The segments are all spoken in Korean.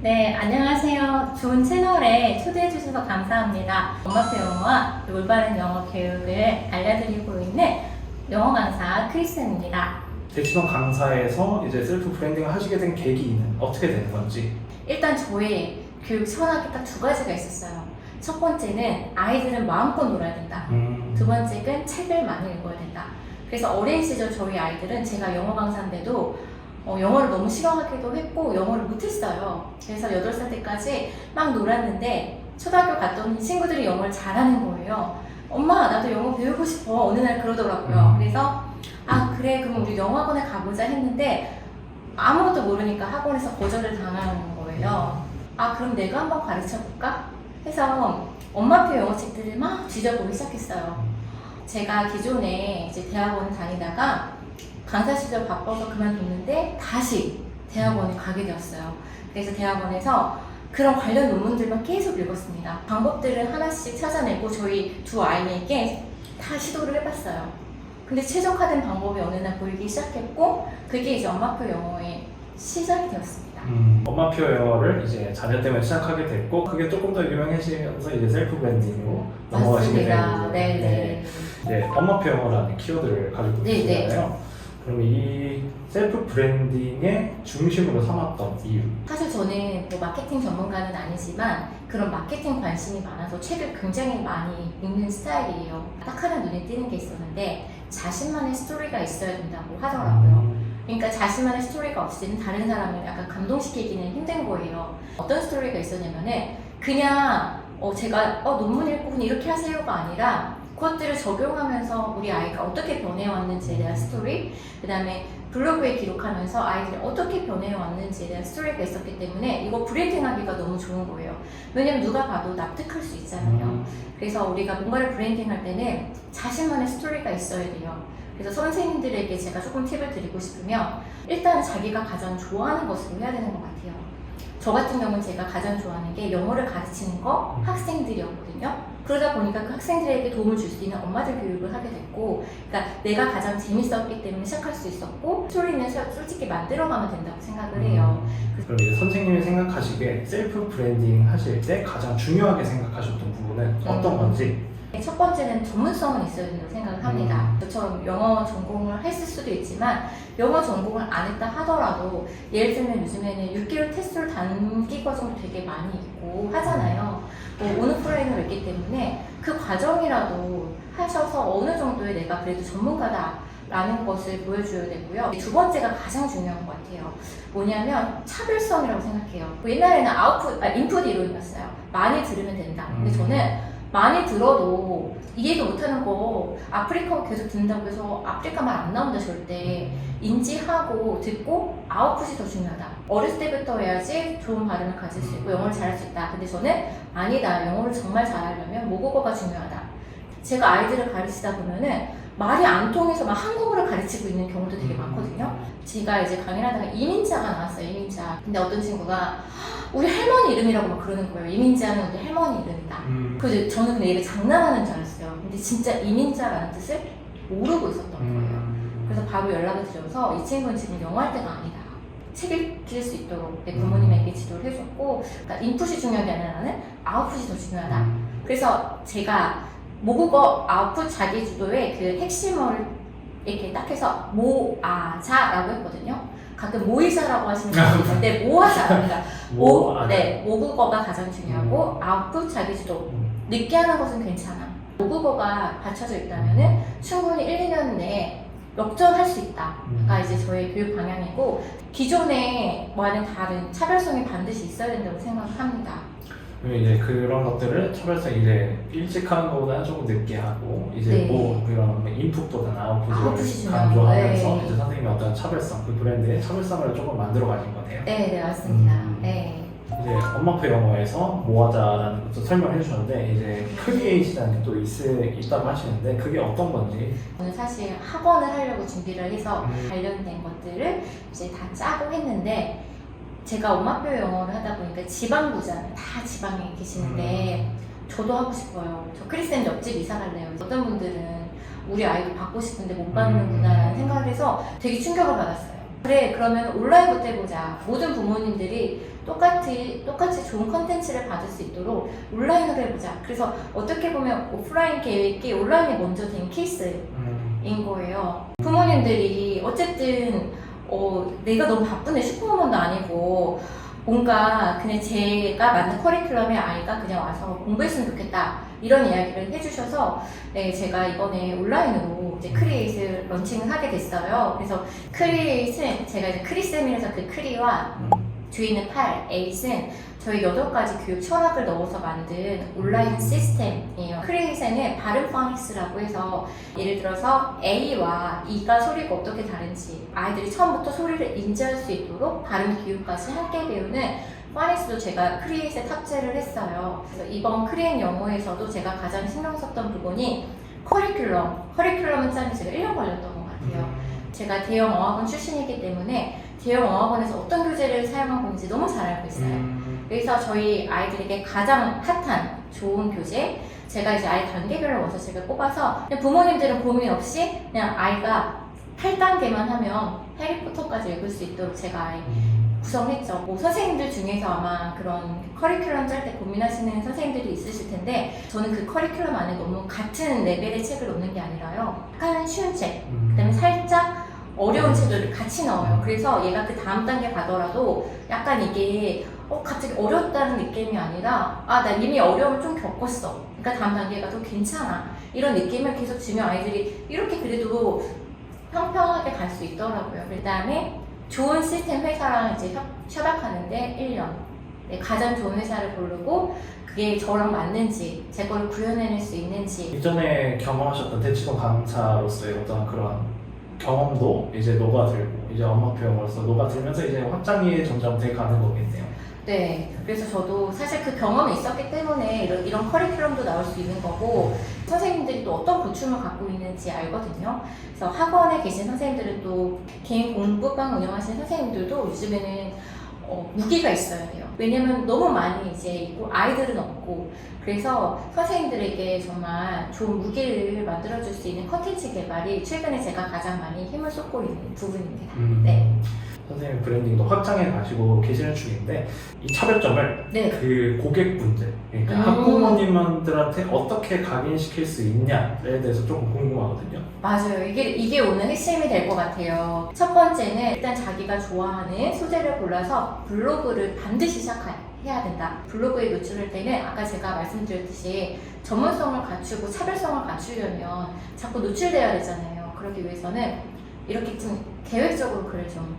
네, 안녕하세요. 좋은 채널에 초대해 주셔서 감사합니다. 엄마표 영어와 올바른 영어 교육을 알려드리고 있는 영어 강사 크리스입니다. 대치동 강사에서 이제 셀프 브랜딩을 하시게 된 계기는 어떻게 되는 건지? 일단 저의 교육 철학이 딱 두 가지가 있었어요. 첫 번째는 아이들은 마음껏 놀아야 된다. 두 번째는 책을 많이 읽어야 된다. 그래서 어린 시절 저희 아이들은 제가 영어 강사인데도 영어를 너무 싫어하기도 했고 영어를 못했어요. 그래서 8살 때까지 막 놀았는데 초등학교 갔더니 친구들이 영어를 잘하는 거예요. 엄마 나도 영어 배우고 싶어 어느 날 그러더라고요. 그래서 아 그래 그럼 우리 영어학원에 가보자 했는데 아무것도 모르니까 학원에서 거절을 당하는 거예요. 아 그럼 내가 한번 가르쳐볼까? 해서 엄마표 영어 책들을 막 뒤져보기 시작했어요. 제가 기존에 이제 대학원 다니다가 강사 시절 바빠서 그만뒀는데 다시 대학원에 가게 되었어요. 그래서 대학원에서 그런 관련 논문들만 계속 읽었습니다. 방법들을 하나씩 찾아내고 저희 두 아이에게 다 시도를 해봤어요. 근데 최적화된 방법이 어느 날 보이기 시작했고 그게 이제 엄마표 영어의 시작이 되었습니다. 엄마표 영어를 이제 자녀 때문에 시작하게 됐고 그게 조금 더 유명해지면서 이제 셀프 브랜딩으로 넘어가시게 된 거죠. 네네. 이제 엄마표 영어라는 키워드를 가지고 계시잖아요. 그럼 이 셀프 브랜딩의 중심으로 삼았던 이유? 사실 저는 뭐 마케팅 전문가는 아니지만 그런 마케팅 관심이 많아서 책을 굉장히 많이 읽는 스타일이에요. 딱 하나 눈에 띄는 게 있었는데 자신만의 스토리가 있어야 된다고 하더라고요. 그러니까 자신만의 스토리가 없이는 다른 사람을 약간 감동시키기는 힘든 거예요. 어떤 스토리가 있었냐면은 그냥 제가 논문 읽고 그냥 이렇게 하세요가 아니라 그것들을 적용하면서 우리 아이가 어떻게 변해왔는지에 대한 스토리, 그 다음에 블로그에 기록하면서 아이들이 어떻게 변해왔는지에 대한 스토리가 있었기 때문에 이거 브랜딩하기가 너무 좋은 거예요. 왜냐면 누가 봐도 납득할 수 있잖아요. 그래서 우리가 뭔가를 브랜딩할 때는 자신만의 스토리가 있어야 돼요. 그래서 선생님들에게 제가 조금 팁을 드리고 싶으면 일단 자기가 가장 좋아하는 것으로 해야 되는 것 같아요. 저 같은 경우는 제가 가장 좋아하는 게 영어를 가르치는 거 학생들이었거든요. 그러다 보니까 그 학생들에게 도움을 줄 수 있는 엄마들 교육을 하게 됐고 그러니까 내가 가장 재밌었기 때문에 시작할 수 있었고 스토리는 솔직히 만들어가면 된다고 생각을 해요. 그럼 이제 선생님이 생각하시기에 셀프 브랜딩 하실 때 가장 중요하게 생각하셨던 부분은 어떤 건지? 첫 번째는 전문성은 있어야 된다고 생각을 합니다. 저처럼 영어 전공을 했을 수도 있지만 영어 전공을 안 했다 하더라도 예를 들면 요즘에는 6개월 테스트를 단기 과정도 되게 많이 있고 하잖아요. 오늘프라인으로 있기 때문에 그 과정이라도 하셔서 어느 정도의 내가 그래도 전문가다라는 것을 보여줘야 되고요. 두 번째가 가장 중요한 것 같아요. 뭐냐면 차별성이라고 생각해요. 옛날에는 인풋 이론이었어요. 많이 들으면 된다. 근데 저는 많이 들어도 이해도 못하는 거 아프리카 계속 듣는다고 해서 아프리카 말 안 나온다 절대. 인지하고 듣고 아웃풋이 더 중요하다. 어렸을 때부터 해야지 좋은 발음을 가질 수 있고 영어를 잘할 수 있다. 근데 저는 아니다. 영어를 정말 잘하려면 모국어가 중요하다. 제가 아이들을 가르치다 보면은 말이 안 통해서 막 한국어를 가르치고 있는 경우도 되게 많거든요. 제가 이제 강의를 하다가 이민자가 나왔어요. 이민자. 근데 어떤 친구가 우리 할머니 이름이라고 막 그러는 거예요. 이민자는 우리 할머니 이름이다. 그래서 저는 그냥 얘가 장난하는 줄 알았어요. 근데 진짜 이민자라는 뜻을 모르고 있었던 거예요. 그래서 바로 연락을 드려서 이 친구는 지금 영어할 때가 아니다. 책을 읽을 수 있도록 내 부모님에게 지도를 해줬고 그러니까 인풋이 중요한 게 아니라 나는 아웃풋이 더 중요하다. 그래서 제가 모국어 아웃풋 자기주도의 그 핵심어를 이렇게 딱 해서 모아자라고 했거든요. 가끔 모의자라고 하시는 분이 있는데 모아자. 모국어가 가장 중요하고 아웃풋 자기주도. 늦게 하는 것은 괜찮아. 모국어가 받쳐져 있다면은 충분히 1, 2년 내에 역전할 수 있다가 이제 저의 교육 방향이고 기존에와는 다른 차별성이 반드시 있어야 된다고 생각합니다. 그럼 이제 그런 것들을 차별성 이제 일찍 하는 것보다는 조금 늦게 하고 이제 그런 인풋보다는 아웃풋을 강조하면서 이제 선생님의 어떤 차별성, 그 브랜드의 차별성을 조금 만들어 가신 거네요. 네, 맞습니다. 이제 엄마표 영어에서 모아자라는 것도 설명해 주셨는데 이제 크리에이시라는 게 또 있다고 하시는데 그게 어떤 건지? 저는 사실 학원을 하려고 준비를 해서 관련된 것들을 이제 다 짜고 했는데 제가 엄마표 영어를 하다 보니까 지방부잖아요. 다 지방에 계시는데 저도 하고 싶어요. 저 크리스는 옆집 이사 갈래요. 어떤 분들은 우리 아이도 받고 싶은데 못 받는구나라는 생각을 해서 되게 충격을 받았어요. 그래, 그러면 온라인부터 해보자. 모든 부모님들이 똑같이 좋은 컨텐츠를 받을 수 있도록 온라인으로 해보자. 그래서 어떻게 보면 오프라인 계획이 온라인에 먼저 된 케이스인 거예요. 부모님들이 어쨌든 내가 너무 바쁜데 슈퍼우먼도 아니고 뭔가 그냥 제가 맞는 커리큘럼에 아이가 그냥 와서 공부했으면 좋겠다 이런 이야기를 해주셔서 네, 제가 이번에 온라인으로 이제 크리에잇을 런칭을 하게 됐어요. 그래서 크리에잇은 제가 이제 크리쌤이라서 그 크리와 뒤에 있는 8, 8은 저희 8가지 교육 철학을 넣어서 만든 온라인 시스템이에요. 크리에잇에는 발음 포닉스라고 해서 예를 들어서 A와 E가 소리가 어떻게 다른지 아이들이 처음부터 소리를 인지할 수 있도록 발음 교육까지 함께 배우는 포닉스도 제가 크리에잇에 탑재를 했어요. 그래서 이번 크리에잇 영어에서도 제가 가장 신경 썼던 부분이 커리큘럼은 짜는 제가 1년 걸렸던 것 같아요. 제가 대형 어학원 출신이기 때문에 대형 어학원에서 어떤 교재를 사용하고 있는지 너무 잘 알고 있어요. 그래서 저희 아이들에게 가장 핫한 좋은 교재, 제가 이제 아이 단계별로 원서책을 뽑아서 그냥 부모님들은 고민 없이 그냥 아이가 8단계만 하면 해리포터까지 읽을 수 있도록 제가 아이 구성했죠. 뭐 선생님들 중에서 아마 그런 커리큘럼 짤 때 고민하시는 선생님들이 있으실 텐데 저는 그 커리큘럼 안에 너무 같은 레벨의 책을 넣는 게 아니라요. 약간 쉬운 책, 그 다음에 살짝 어려운 책을 같이 넣어요. 그래서 얘가 그 다음 단계 가더라도 약간 이게 갑자기 어렵다는 느낌이 아니라 나 이미 어려움을 좀 겪었어. 그러니까 다음 단계가 더 괜찮아. 이런 느낌을 계속 주면 아이들이 이렇게 그래도 평평하게 갈 수 있더라고요. 그 다음에 좋은 시스템 회사랑 이제 협약하는데 1년. 네, 가장 좋은 회사를 고르고 그게 저랑 맞는지, 제 걸 구현해낼 수 있는지. 이전에 경험하셨던 대치동 강사로서의 어떤 그런 경험도 이제 녹아들고 이제 엄마표 영어로서 녹아들면서 이제 확장이 점점 돼 가는 거겠네요. 네, 그래서 저도 사실 그 경험이 있었기 때문에 이런 커리큘럼도 나올 수 있는 거고 선생님들이 또 어떤 고충을 갖고 있는지 알거든요. 그래서 학원에 계신 선생님들은 또 개인 공부방 운영하시는 선생님들도 요즘에는 무기가 있어야 돼요. 왜냐면 너무 많이 이제 있고 아이들은 없고 그래서 선생님들에게 정말 좋은 무기를 만들어줄 수 있는 컨텐츠 개발이 최근에 제가 가장 많이 힘을 쏟고 있는 부분입니다. 네. 선생님 브랜딩도 확장해 가시고 계시는 중인데 이 차별점을 네. 그 고객분들 그러니까 학부모님들한테 어떻게 각인시킬 수 있냐에 대해서 조금 궁금하거든요. 맞아요. 이게 오늘 핵심이 될 것 같아요. 첫 번째는 일단 자기가 좋아하는 소재를 골라서 블로그를 반드시 시작해야 된다. 블로그에 노출할 때는 아까 제가 말씀드렸듯이 전문성을 갖추고 차별성을 갖추려면 자꾸 노출돼야 되잖아요. 그러기 위해서는 이렇게 좀 계획적으로 글을 좀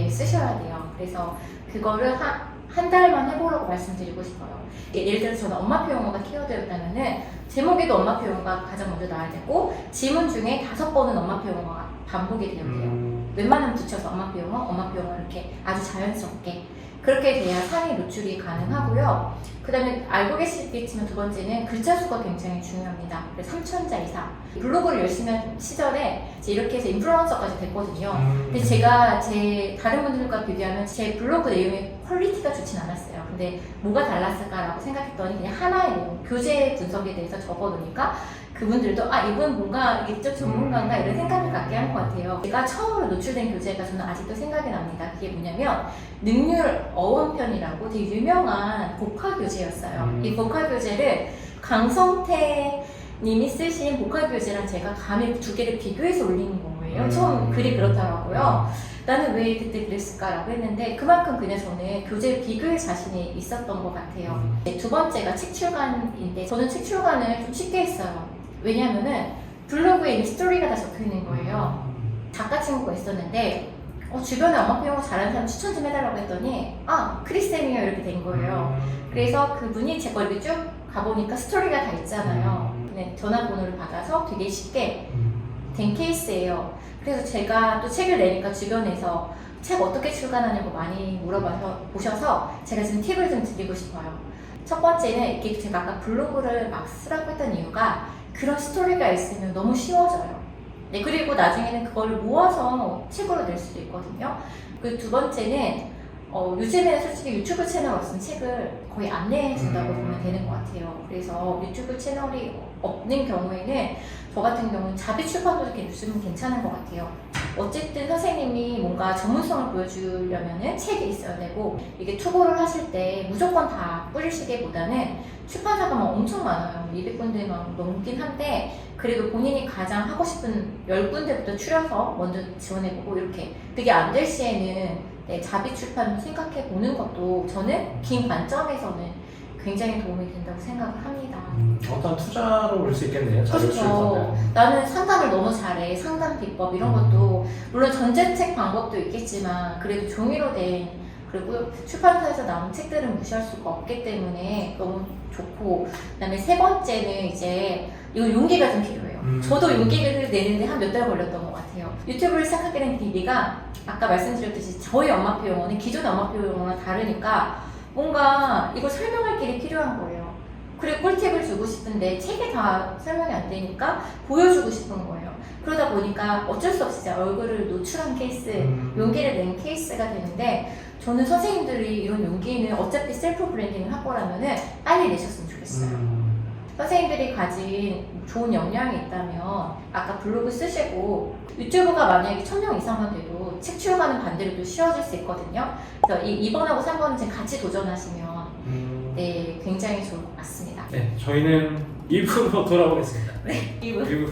쓰셔야 돼요. 그래서 그거를 한 달만 해보라고 말씀드리고 싶어요. 예를 들어서 저는 엄마표 영어가 키워드였다면은 제목에도 엄마표 영어가 가장 먼저 나와야 되고 지문 중에 5번은 엄마표 영어가 반복이 되어야 돼요. 웬만하면 붙여서 엄마표 영어 이렇게 아주 자연스럽게 그렇게 돼야 상위 노출이 가능하고요. 그 다음에 알고 계시겠지만 두 번째는 글자 수가 굉장히 중요합니다. 그래서 3,000자 이상. 블로그를 열심히 한 시절에 이제 이렇게 해서 인플루언서까지 됐거든요. 근데 제가 다른 분들과 비교하면 제 블로그 내용의 퀄리티가 좋진 않았어요. 근데 뭐가 달랐을까라고 생각했더니 그냥 하나의 내용, 교재 분석에 대해서 적어놓으니까 그분들도 이분 뭔가 이쪽 전문가인가 이런 생각을 갖게 한 것 같아요. 제가 처음으로 노출된 교재가 저는 아직도 생각이 납니다. 그게 뭐냐면 능률 어원편이라고 되게 유명한 복화 교재였어요. 이 복화 교재를 강성태 님이 쓰신 복화 교재랑 제가 감히 두 개를 비교해서 올린 거예요. 처음 글이 그렇더라고요. 나는 왜 그때 그랬을까라고 했는데 그만큼 그냥 저는 교재 비교의 자신이 있었던 것 같아요. 두 번째가 책 출간인데 저는 책 출간을 좀 쉽게 했어요. 왜냐면은 블로그에 이미 스토리가 다 적혀 있는 거예요. 작가 친구가 있었는데 주변에 엄마표 영어 잘하는 사람 추천 좀 해달라고 했더니 크리쌤이요 이렇게 된 거예요. 그래서 그분이 제 걸 이렇게 쭉 가보니까 스토리가 다 있잖아요. 네, 전화번호를 받아서 되게 쉽게 된 케이스예요. 그래서 제가 또 책을 내니까 주변에서 책 어떻게 출간하냐고 많이 물어보셔서 제가 지금 팁을 좀 드리고 싶어요. 첫 번째는 이렇게 제가 아까 블로그를 막 쓰라고 했던 이유가 그런 스토리가 있으면 너무 쉬워져요. 네, 그리고 나중에는 그걸 모아서 책으로 낼 수도 있거든요. 그 두 번째는 요즘에는 솔직히 유튜브 채널 없으면 책을 거의 안 내준다고 보면 되는 것 같아요. 그래서 유튜브 채널이 없는 경우에는 저 같은 경우는 자비 출판도 이렇게 요즘은 괜찮은 것 같아요. 어쨌든 선생님이 뭔가 전문성을 보여주려면은 책이 있어야 되고, 이게 투고를 하실 때 무조건 다 뿌리시기보다는 출판사가 막 엄청 많아요. 200군데 막 넘긴 한데, 그래도 본인이 가장 하고 싶은 10군데부터 추려서 먼저 지원해보고, 이렇게 그게 안 될 시에는 자비 출판을 생각해 보는 것도 저는 긴 관점에서는 굉장히 도움이 된다고 생각을 합니다. 어떤 투자로 볼 수 있겠네요. 자료 그렇죠. 출판은. 나는 상담을 너무 잘해. 상담 비법 이런 것도 물론 전자책 방법도 있겠지만 그래도 종이로 된, 그리고 출판사에서 나온 책들은 무시할 수가 없기 때문에 너무 좋고, 그다음에 세 번째는 이제 이거 용기가 좀 필요해요. 저도 용기를 내는데 한 몇 달 걸렸던 것 같아요. 유튜브를 시작하게 된 계기가 아까 말씀드렸듯이 저희 엄마표 용어는 기존의 엄마표 용어랑 다르니까 뭔가 이걸 설명할 길이 필요한 거예요. 그리고 꿀팁을 주고 싶은데 책에 다 설명이 안 되니까 보여주고 싶은 거예요. 그러다 보니까 어쩔 수 없이 제 얼굴을 노출한 케이스, 용기를 낸 케이스가 되는데, 저는 선생님들이 이런 용기는 어차피 셀프 브랜딩을 할 거라면은 빨리 내셨으면 좋겠어요. 선생님들이 가진 좋은 역량이 있다면 아까 블로그 쓰시고 유튜브가 만약에 1000명 이상만 돼도 책 출간은 반대로 또 쉬워질 수 있거든요. 그래서 이 2번하고 3번은 지금 같이 도전하시면 네, 굉장히 좋을 것 같습니다. 네, 저희는 2부로 돌아오겠습니다. 네, 2부. 2부.